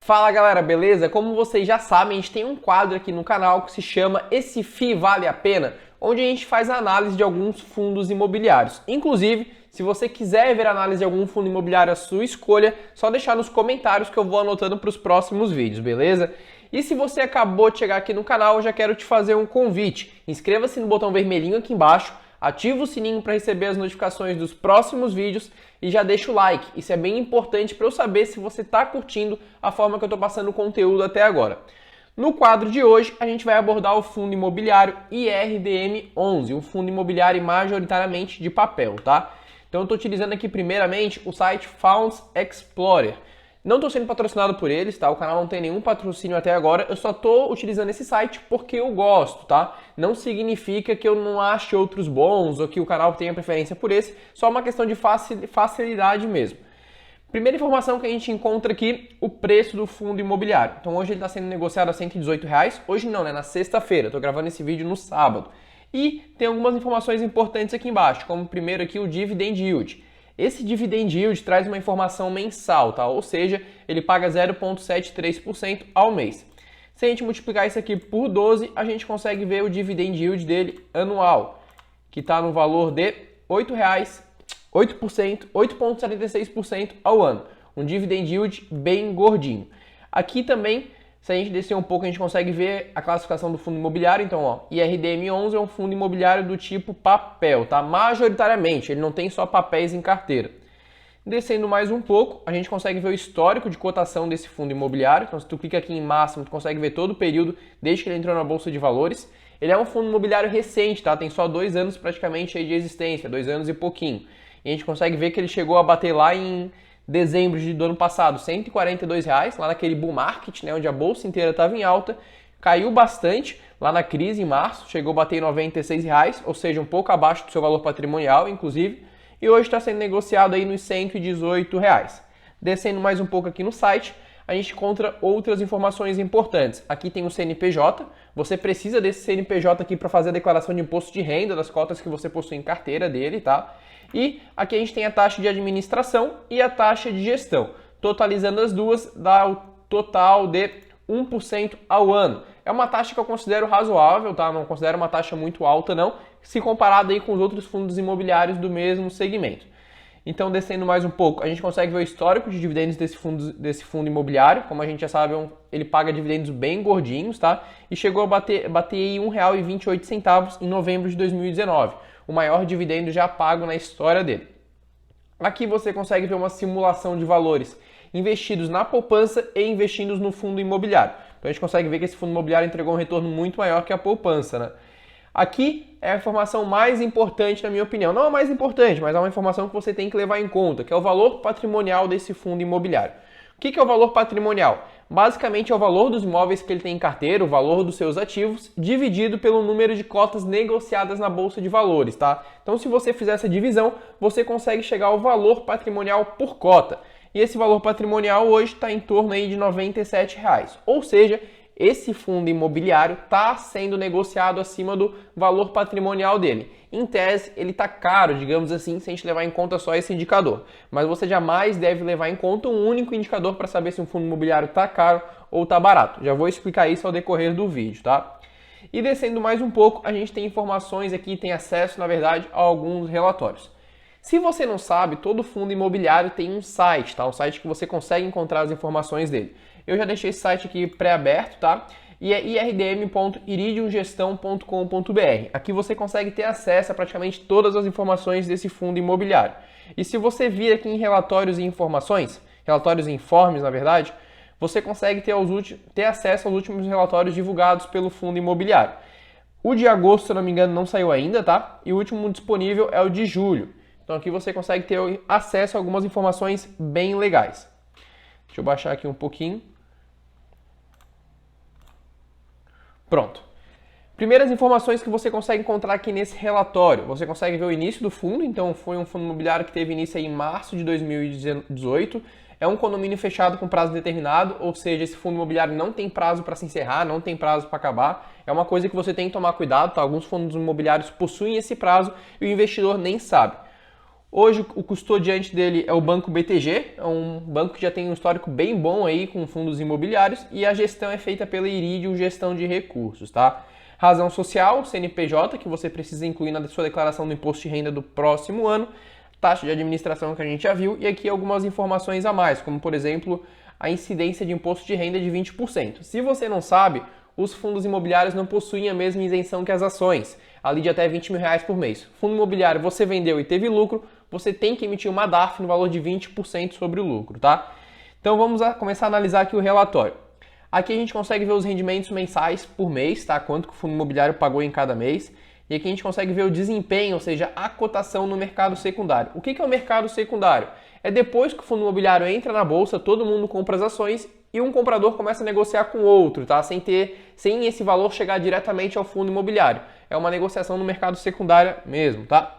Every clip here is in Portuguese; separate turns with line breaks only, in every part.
Fala galera, beleza? Como vocês já sabem, a gente tem um quadro aqui no canal que se chama Esse FII Vale a Pena, onde a gente faz a análise de alguns fundos imobiliários. Inclusive, se você quiser ver a análise de algum fundo imobiliário à sua escolha, só deixar nos comentários que eu vou anotando para os próximos vídeos, beleza? E se você acabou de chegar aqui no canal, eu já quero te fazer um convite. Inscreva-se no botão vermelhinho aqui embaixo, ativa o sininho para receber as notificações dos próximos vídeos e já deixa o like. Isso é bem importante para eu saber se você está curtindo a forma que eu estou passando o conteúdo até agora. No quadro de hoje, a gente vai abordar o fundo imobiliário IRDM11, um fundo imobiliário majoritariamente de papel, tá? Então eu estou utilizando aqui primeiramente o site Funds Explorer. Não estou sendo patrocinado por eles, tá? O canal não tem nenhum patrocínio até agora, eu só estou utilizando esse site porque eu gosto, tá? Não significa que eu não ache outros bons ou que o canal tenha preferência por esse, só uma questão de facilidade mesmo. Primeira informação que a gente encontra aqui, o preço do fundo imobiliário. Então hoje ele está sendo negociado a R$118, hoje não, né? Na sexta-feira, estou gravando esse vídeo no sábado. E tem algumas informações importantes aqui embaixo, como primeiro aqui o Dividend Yield. Esse Dividend Yield traz uma informação mensal, tá? Ou seja, ele paga 0,73% ao mês. Se a gente multiplicar isso aqui por 12, a gente consegue ver o Dividend Yield dele anual, que está no valor de R$8, 8,76% ao ano. Um Dividend Yield bem gordinho. Aqui também, se a gente descer um pouco, a gente consegue ver a classificação do fundo imobiliário. Então, ó, IRDM11 é um fundo imobiliário do tipo papel, tá? Majoritariamente, ele não tem só papéis em carteira. Descendo mais um pouco, a gente consegue ver o histórico de cotação desse fundo imobiliário. Então, se tu clica aqui em máximo, tu consegue ver todo o período desde que ele entrou na Bolsa de Valores. Ele é um fundo imobiliário recente, tá? Tem só 2 anos praticamente aí de existência, 2 anos e pouquinho. E a gente consegue ver que ele chegou a bater lá em dezembro do ano passado, R$142, lá naquele bull market, né, onde a bolsa inteira estava em alta, caiu bastante lá na crise em março, chegou a bater em R$96, ou seja, um pouco abaixo do seu valor patrimonial, inclusive, e hoje está sendo negociado aí nos R$118. Descendo mais um pouco aqui no site, a gente encontra outras informações importantes. Aqui tem o CNPJ, você precisa desse CNPJ aqui para fazer a declaração de imposto de renda das cotas que você possui em carteira dele, tá? E aqui a gente tem a taxa de administração e a taxa de gestão. Totalizando as duas, dá o total de 1% ao ano. É uma taxa que eu considero razoável, tá? Não considero uma taxa muito alta, não, se comparado aí com os outros fundos imobiliários do mesmo segmento. Então, descendo mais um pouco, a gente consegue ver o histórico de dividendos desse fundo imobiliário. Como a gente já sabe, ele paga dividendos bem gordinhos, tá? E chegou a bater aí R$1,28 em novembro de 2019. O maior dividendo já pago na história dele. Aqui você consegue ver uma simulação de valores investidos na poupança e investidos no fundo imobiliário. Então a gente consegue ver que esse fundo imobiliário entregou um retorno muito maior que a poupança, né? Aqui é a informação mais importante, na minha opinião. Não a mais importante, mas é uma informação que você tem que levar em conta, que é o valor patrimonial desse fundo imobiliário. O que é o valor patrimonial? Basicamente é o valor dos imóveis que ele tem em carteira, o valor dos seus ativos, dividido pelo número de cotas negociadas na Bolsa de Valores, tá? Então, se você fizer essa divisão, você consegue chegar ao valor patrimonial por cota. E esse valor patrimonial hoje está em torno aí de R$97. Ou seja, esse fundo imobiliário está sendo negociado acima do valor patrimonial dele. Em tese, ele está caro, digamos assim, se a gente levar em conta só esse indicador. Mas você jamais deve levar em conta um único indicador para saber se um fundo imobiliário está caro ou está barato. Já vou explicar isso ao decorrer do vídeo, tá? E descendo mais um pouco, a gente tem informações aqui, tem acesso, na verdade, a alguns relatórios. Se você não sabe, todo fundo imobiliário tem um site, tá? Um site que você consegue encontrar as informações dele. Eu já deixei esse site aqui pré-aberto, tá? E é irdm.iridiumgestão.com.br. Aqui você consegue ter acesso a praticamente todas as informações desse fundo imobiliário. E se você vir aqui em relatórios e informações, relatórios e informes, na verdade, você consegue ter acesso aos últimos relatórios divulgados pelo fundo imobiliário. O de agosto, se eu não me engano, não saiu ainda, tá? E o último disponível é o de julho. Então aqui você consegue ter acesso a algumas informações bem legais. Deixa eu baixar aqui um pouquinho. Pronto. Primeiras informações que você consegue encontrar aqui nesse relatório. Você consegue ver o início do fundo, então foi um fundo imobiliário que teve início aí em março de 2018. É um condomínio fechado com prazo determinado, ou seja, esse fundo imobiliário não tem prazo para se encerrar, não tem prazo para acabar. É uma coisa que você tem que tomar cuidado, tá? Alguns fundos imobiliários possuem esse prazo e o investidor nem sabe. Hoje o custodiante dele é o Banco BTG, é um banco que já tem um histórico bem bom aí com fundos imobiliários e a gestão é feita pela Iridium Gestão de Recursos, tá? Razão social, CNPJ, que você precisa incluir na sua declaração do imposto de renda do próximo ano, taxa de administração que a gente já viu e aqui algumas informações a mais, como por exemplo a incidência de imposto de renda de 20%. Se você não sabe, os fundos imobiliários não possuem a mesma isenção que as ações, ali de até R$20.000 por mês. Fundo imobiliário você vendeu e teve lucro, você tem que emitir uma DARF no valor de 20% sobre o lucro, tá? Então vamos começar a analisar aqui o relatório. Aqui a gente consegue ver os rendimentos mensais por mês, tá? Quanto que o fundo imobiliário pagou em cada mês. E aqui a gente consegue ver o desempenho, ou seja, a cotação no mercado secundário. O que é o mercado secundário? É depois que o fundo imobiliário entra na bolsa, todo mundo compra as ações e um comprador começa a negociar com o outro, tá? Sem esse valor chegar diretamente ao fundo imobiliário. É uma negociação no mercado secundário mesmo, tá?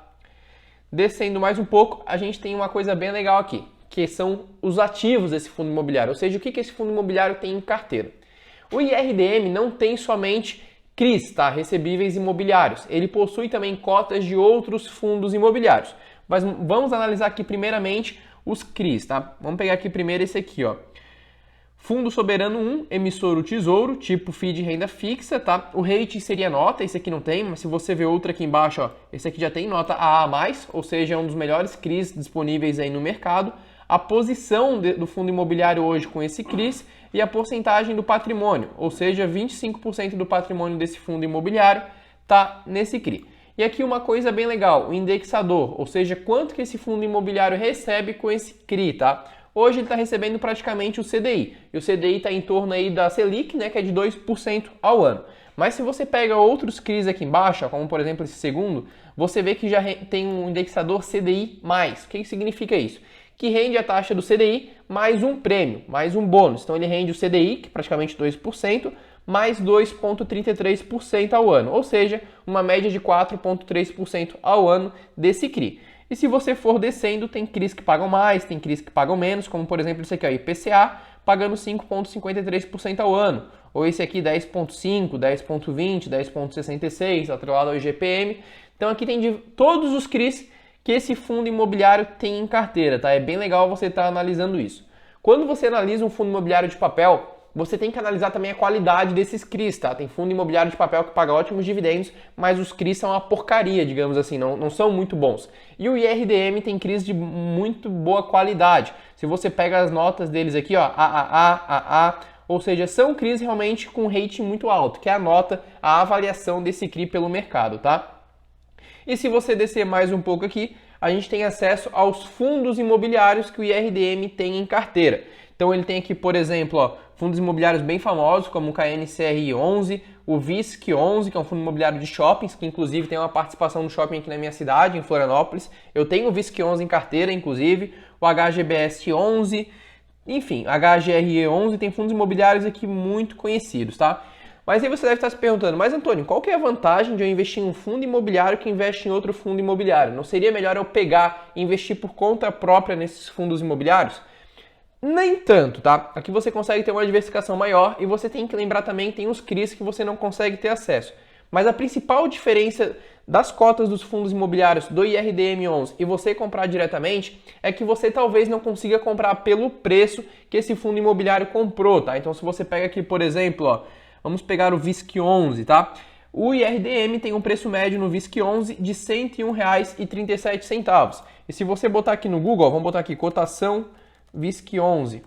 Descendo mais um pouco, a gente tem uma coisa bem legal aqui, que são os ativos desse fundo imobiliário, ou seja, o que esse fundo imobiliário tem em carteira. O IRDM não tem somente CRIs, tá? Recebíveis imobiliários, ele possui também cotas de outros fundos imobiliários. Mas vamos analisar aqui primeiramente os CRIs, tá? Vamos pegar aqui primeiro esse aqui, ó. Fundo Soberano 1, emissor o Tesouro, tipo FII de renda fixa, tá? O rating seria nota, esse aqui não tem, mas se você ver outro aqui embaixo, ó, esse aqui já tem nota AA+, ou seja, é um dos melhores CRIs disponíveis aí no mercado. A posição do fundo imobiliário hoje com esse CRIs e a porcentagem do patrimônio, ou seja, 25% do patrimônio desse fundo imobiliário tá nesse CRI. E aqui uma coisa bem legal, o indexador, ou seja, quanto que esse fundo imobiliário recebe com esse CRI, tá? Hoje ele está recebendo praticamente o CDI, e o CDI está em torno aí da Selic, né, que é de 2% ao ano. Mas se você pega outros CRIs aqui embaixo, como por exemplo esse segundo, você vê que já tem um indexador CDI+. O que significa isso? Que rende a taxa do CDI mais um prêmio, mais um bônus. Então ele rende o CDI, que é praticamente 2%, mais 2,33% ao ano, ou seja, uma média de 4,3% ao ano desse CRI. E se você for descendo, tem CRIs que pagam mais, tem CRIs que pagam menos, como por exemplo esse aqui, ó, IPCA, pagando 5,53% ao ano. Ou esse aqui 10,5%, 10,20%, 10,66%, atrelado ao IGPM. Então aqui tem de todos os CRIs que esse fundo imobiliário tem em carteira, tá? É bem legal você estar analisando isso. Quando você analisa um fundo imobiliário de papel, você tem que analisar também a qualidade desses CRIs, tá? Tem fundo imobiliário de papel que paga ótimos dividendos, mas os CRIs são uma porcaria, digamos assim, não são muito bons. E o IRDM tem CRIs de muito boa qualidade. Se você pega as notas deles aqui, ó, AA, ou seja, são CRIs realmente com rating muito alto, que é a avaliação desse CRI pelo mercado, tá? E se você descer mais um pouco aqui, a gente tem acesso aos fundos imobiliários que o IRDM tem em carteira. Então ele tem aqui, por exemplo, ó, fundos imobiliários bem famosos, como o KNCR11, o VISC11, que é um fundo imobiliário de shoppings, que inclusive tem uma participação no shopping aqui na minha cidade, em Florianópolis. Eu tenho o VISC11 em carteira, inclusive, o HGBS11, enfim, HGRE11, tem fundos imobiliários aqui muito conhecidos, tá? Mas aí você deve estar se perguntando, mas Antônio, qual que é a vantagem de eu investir em um fundo imobiliário que investe em outro fundo imobiliário? Não seria melhor eu pegar e investir por conta própria nesses fundos imobiliários? Nem tanto, tá? Aqui você consegue ter uma diversificação maior e você tem que lembrar também que tem os CRIs que você não consegue ter acesso. Mas a principal diferença das cotas dos fundos imobiliários do IRDM11 e você comprar diretamente é que você talvez não consiga comprar pelo preço que esse fundo imobiliário comprou, tá? Então se você pega aqui, por exemplo, ó, vamos pegar o VISC11, tá? O IRDM tem um preço médio no VISC11 de R$ 101,37. E se você botar aqui no Google, ó, vamos botar aqui cotação VISC11.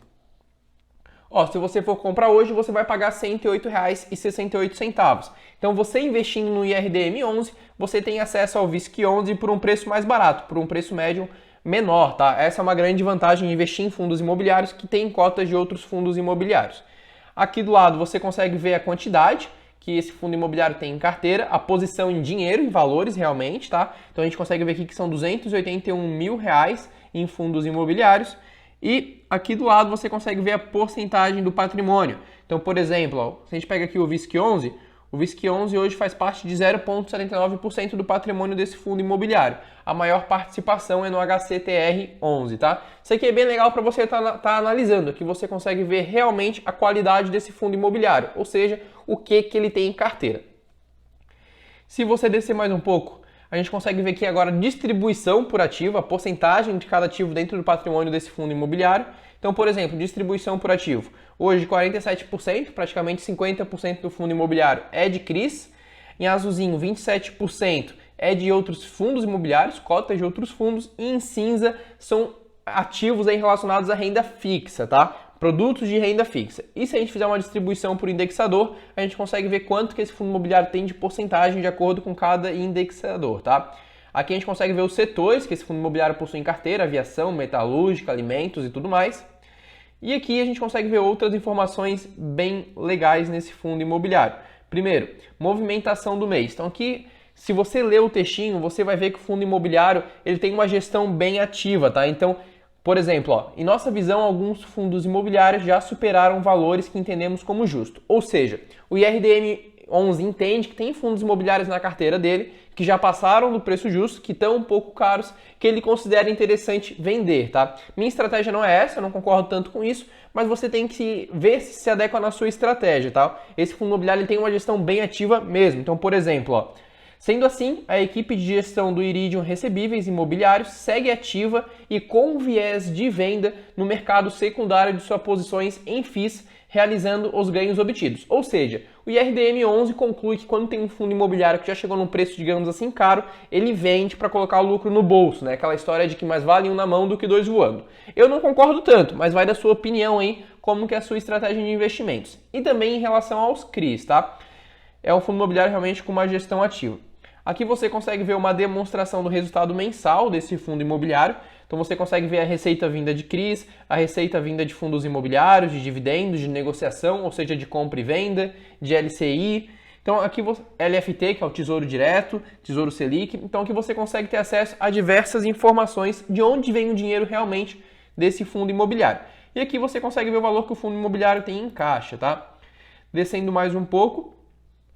Ó, se você for comprar hoje, você vai pagar R$ 108,68. Então, você investindo no IRDM11, você tem acesso ao VISC11 por um preço mais barato, por um preço médio menor, tá? Essa é uma grande vantagem de investir em fundos imobiliários que têm cotas de outros fundos imobiliários. Aqui do lado você consegue ver a quantidade que esse fundo imobiliário tem em carteira, a posição em dinheiro, em valores realmente, tá? Então a gente consegue ver aqui que são R$ 281 mil em fundos imobiliários. E aqui do lado você consegue ver a porcentagem do patrimônio. Então, por exemplo, ó, se a gente pega aqui o VISC11 hoje faz parte de 0,79% do patrimônio desse fundo imobiliário. A maior participação é no HCTR11, tá? Isso aqui é bem legal para você tá analisando, que você consegue ver realmente a qualidade desse fundo imobiliário, ou seja, o que ele tem em carteira. Se você descer mais um pouco, a gente consegue ver aqui agora a distribuição por ativo, a porcentagem de cada ativo dentro do patrimônio desse fundo imobiliário. Então, por exemplo, distribuição por ativo. Hoje, 47%, praticamente 50% do fundo imobiliário é de CRIs. Em azulzinho, 27% é de outros fundos imobiliários, cotas de outros fundos. E em cinza são ativos aí relacionados à renda fixa, tá? Produtos de renda fixa. E se a gente fizer uma distribuição por indexador, a gente consegue ver quanto que esse fundo imobiliário tem de porcentagem de acordo com cada indexador, tá? Aqui a gente consegue ver os setores que esse fundo imobiliário possui em carteira, aviação, metalúrgica, alimentos e tudo mais. E aqui a gente consegue ver outras informações bem legais nesse fundo imobiliário. Primeiro, movimentação do mês. Então aqui, se você ler o textinho, você vai ver que o fundo imobiliário ele tem uma gestão bem ativa, tá? Então, por exemplo, ó, em nossa visão, alguns fundos imobiliários já superaram valores que entendemos como justo. Ou seja, o IRDM11 entende que tem fundos imobiliários na carteira dele que já passaram do preço justo, que estão um pouco caros, que ele considera interessante vender, tá? Minha estratégia não é essa, eu não concordo tanto com isso, mas você tem que ver se adequa na sua estratégia, tá? Esse fundo imobiliário ele tem uma gestão bem ativa mesmo. Então, por exemplo, ó, sendo assim, a equipe de gestão do Iridium Recebíveis Imobiliários segue ativa e com viés de venda no mercado secundário de suas posições em FIIs, realizando os ganhos obtidos. Ou seja, o IRDM11 conclui que quando tem um fundo imobiliário que já chegou num preço, digamos assim, caro, ele vende para colocar o lucro no bolso, né? Aquela história de que mais vale um na mão do que dois voando. Eu não concordo tanto, mas vai da sua opinião aí, como que é a sua estratégia de investimentos. E também em relação aos CRIs, tá? É um fundo imobiliário realmente com uma gestão ativa. Aqui você consegue ver uma demonstração do resultado mensal desse fundo imobiliário. Então você consegue ver a receita vinda de CRIs, a receita vinda de fundos imobiliários, de dividendos, de negociação, ou seja, de compra e venda, de LCI. Então aqui LFT, que é o Tesouro Direto, Tesouro Selic. Então aqui você consegue ter acesso a diversas informações de onde vem o dinheiro realmente desse fundo imobiliário. E aqui você consegue ver o valor que o fundo imobiliário tem em caixa, tá? Descendo mais um pouco.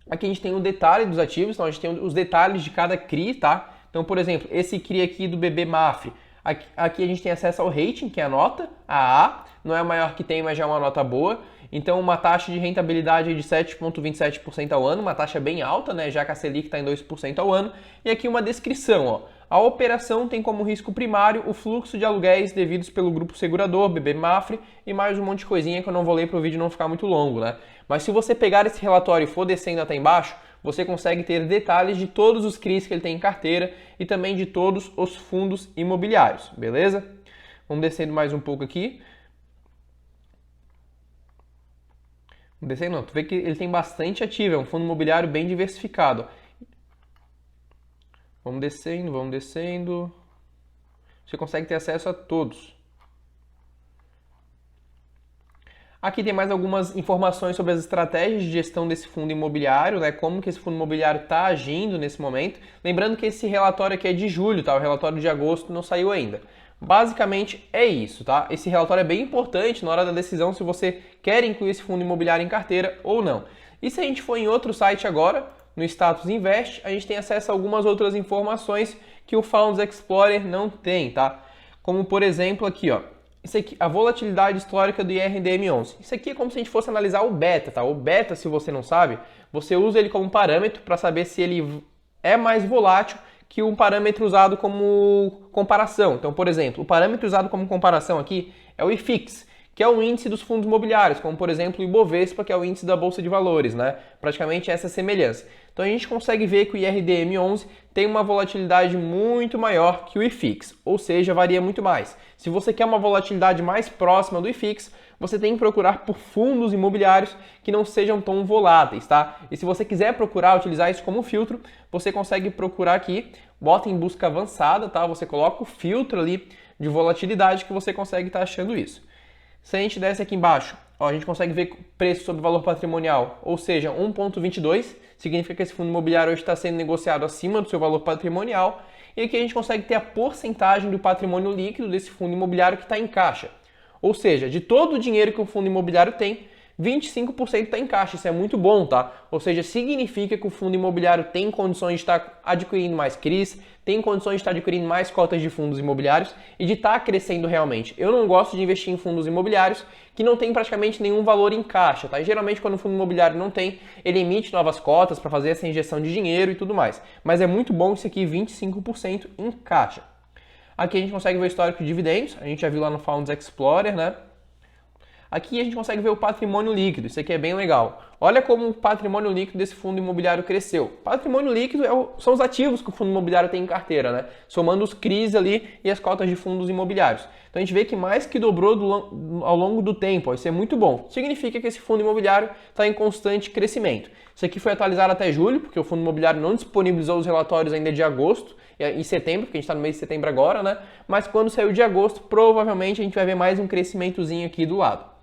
Aqui a gente tem o detalhe dos ativos, então a gente tem os detalhes de cada CRI, tá? Então, por exemplo, esse CRI aqui do BB Mafre, aqui a gente tem acesso ao rating, que é a nota, a A, não é a maior que tem, mas já é uma nota boa. Então, uma taxa de rentabilidade de 7,27% ao ano, uma taxa bem alta, né? Já que a Selic está em 2% ao ano. E aqui uma descrição, ó. A operação tem como risco primário o fluxo de aluguéis devidos pelo grupo segurador, BB Mafre, e mais um monte de coisinha que eu não vou ler para o vídeo não ficar muito longo, né? Mas se você pegar esse relatório e for descendo até embaixo, você consegue ter detalhes de todos os CRIs que ele tem em carteira e também de todos os fundos imobiliários, beleza? Vamos descendo mais um pouco aqui. Vamos descendo, não, tu vê que ele tem bastante ativo, é um fundo imobiliário bem diversificado. Vamos descendo, vamos descendo. Você consegue ter acesso a todos. Aqui tem mais algumas informações sobre as estratégias de gestão desse fundo imobiliário, né? Como que esse fundo imobiliário está agindo nesse momento. Lembrando que esse relatório aqui é de julho, tá? O relatório de agosto não saiu ainda. Basicamente é isso, tá? Esse relatório é bem importante na hora da decisão se você quer incluir esse fundo imobiliário em carteira ou não. E se a gente for em outro site agora, no Status Invest, a gente tem acesso a algumas outras informações que o Funds Explorer não tem, tá? Como por exemplo aqui, ó. Isso aqui, a volatilidade histórica do IRDM11. Isso aqui é como se a gente fosse analisar o beta, tá? O beta, se você não sabe, você usa ele como parâmetro para saber se ele é mais volátil que um parâmetro usado como comparação. Então, por exemplo, o parâmetro usado como comparação aqui é o IFIX, que é o índice dos fundos imobiliários, como por exemplo o Ibovespa, que é o índice da Bolsa de Valores, né? Praticamente essa semelhança. Então a gente consegue ver que o IRDM11 tem uma volatilidade muito maior que o IFIX, ou seja, varia muito mais. Se você quer uma volatilidade mais próxima do IFIX, você tem que procurar por fundos imobiliários que não sejam tão voláteis, tá? E se você quiser procurar utilizar isso como filtro, você consegue procurar aqui, bota em busca avançada, tá? Você coloca o filtro ali de volatilidade que você consegue estar achando isso. Se a gente desce aqui embaixo, ó, a gente consegue ver preço sobre valor patrimonial, ou seja, 1,22, significa que esse fundo imobiliário hoje está sendo negociado acima do seu valor patrimonial, e aqui a gente consegue ter a porcentagem do patrimônio líquido desse fundo imobiliário que está em caixa. Ou seja, de todo o dinheiro que o fundo imobiliário tem, 25% está em caixa, isso é muito bom, tá? Ou seja, significa que o fundo imobiliário tem condições de estar adquirindo mais CRIs, tem condições de estar adquirindo mais cotas de fundos imobiliários e de estar crescendo realmente. Eu não gosto de investir em fundos imobiliários que não tem praticamente nenhum valor em caixa, tá? E geralmente quando o fundo imobiliário não tem, ele emite novas cotas para fazer essa injeção de dinheiro e tudo mais. Mas é muito bom isso aqui, 25% em caixa. Aqui a gente consegue ver o histórico de dividendos, a gente já viu lá no Funds Explorer, né? Aqui a gente consegue ver o patrimônio líquido, isso aqui é bem legal. Olha como o patrimônio líquido desse fundo imobiliário cresceu. Patrimônio líquido são os ativos que o fundo imobiliário tem em carteira, né? Somando os CRIs ali e as cotas de fundos imobiliários. Então a gente vê que mais que dobrou ao longo do tempo, ó, isso é muito bom. Significa que esse fundo imobiliário está em constante crescimento. Isso aqui foi atualizado até julho, porque o fundo imobiliário não disponibilizou os relatórios ainda de agosto e setembro, porque a gente está no mês de setembro agora, né? Mas quando saiu de agosto, provavelmente a gente vai ver mais um crescimentozinho aqui do lado.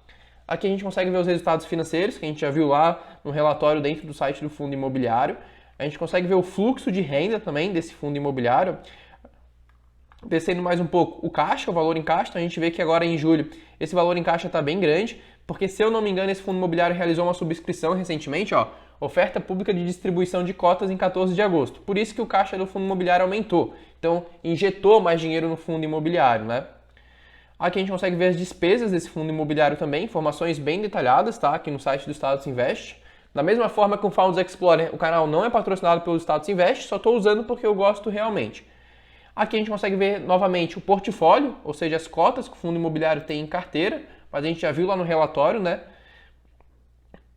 Aqui a gente consegue ver os resultados financeiros, que a gente já viu lá no relatório dentro do site do fundo imobiliário. A gente consegue ver o fluxo de renda também desse fundo imobiliário. Descendo mais um pouco o caixa, o valor em caixa, então a gente vê que agora em julho esse valor em caixa está bem grande, porque se eu não me engano esse fundo imobiliário realizou uma subscrição recentemente, ó, oferta pública de distribuição de cotas em 14 de agosto. Por isso que o caixa do fundo imobiliário aumentou. Então injetou mais dinheiro no fundo imobiliário, né? Aqui a gente consegue ver as despesas desse fundo imobiliário também, informações bem detalhadas, tá? Aqui no site do Status Invest. Da mesma forma que o Funds Explorer, o canal não é patrocinado pelo Status Invest, só estou usando porque eu gosto realmente. Aqui a gente consegue ver novamente o portfólio, ou seja, as cotas que o fundo imobiliário tem em carteira, mas a gente já viu lá no relatório, né?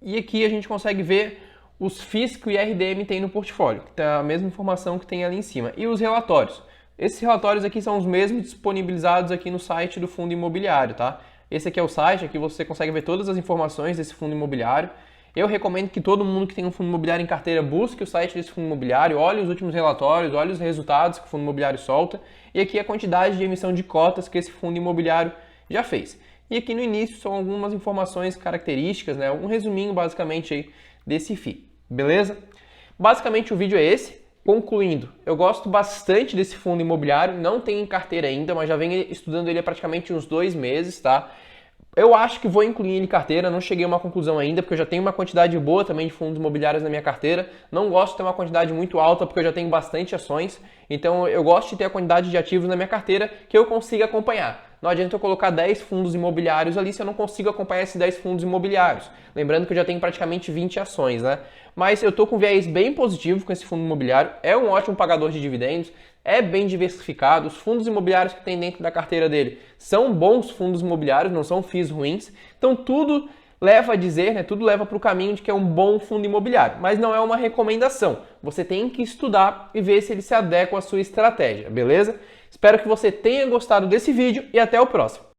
E aqui a gente consegue ver os FIIs que o IRDM tem no portfólio, que é a mesma informação que tem ali em cima. E os relatórios. Esses relatórios aqui são os mesmos disponibilizados aqui no site do fundo imobiliário, tá? Esse aqui é o site, aqui você consegue ver todas as informações desse fundo imobiliário. Eu recomendo que todo mundo que tem um fundo imobiliário em carteira busque o site desse fundo imobiliário, olhe os últimos relatórios, olhe os resultados que o fundo imobiliário solta e aqui a quantidade de emissão de cotas que esse fundo imobiliário já fez. E aqui no início são algumas informações características, né? Um resuminho basicamente aí desse FII, beleza? Basicamente o vídeo é esse. Concluindo, eu gosto bastante desse fundo imobiliário, não tenho em carteira ainda, mas já venho estudando ele há praticamente uns 2 meses, tá? Eu acho que vou incluir ele em carteira, não cheguei a uma conclusão ainda, porque eu já tenho uma quantidade boa também de fundos imobiliários na minha carteira. Não gosto de ter uma quantidade muito alta, porque eu já tenho bastante ações. Então eu gosto de ter a quantidade de ativos na minha carteira que eu consiga acompanhar. Não adianta eu colocar 10 fundos imobiliários ali se eu não consigo acompanhar esses 10 fundos imobiliários. Lembrando que eu já tenho praticamente 20 ações, né? Mas eu estou com um viés bem positivo com esse fundo imobiliário. É um ótimo pagador de dividendos, é bem diversificado. Os fundos imobiliários que tem dentro da carteira dele são bons fundos imobiliários, não são FIIs ruins. Então tudo leva a dizer, né? Tudo leva para o caminho de que é um bom fundo imobiliário. Mas não é uma recomendação. Você tem que estudar e ver se ele se adequa à sua estratégia, beleza? Espero que você tenha gostado desse vídeo e até o próximo.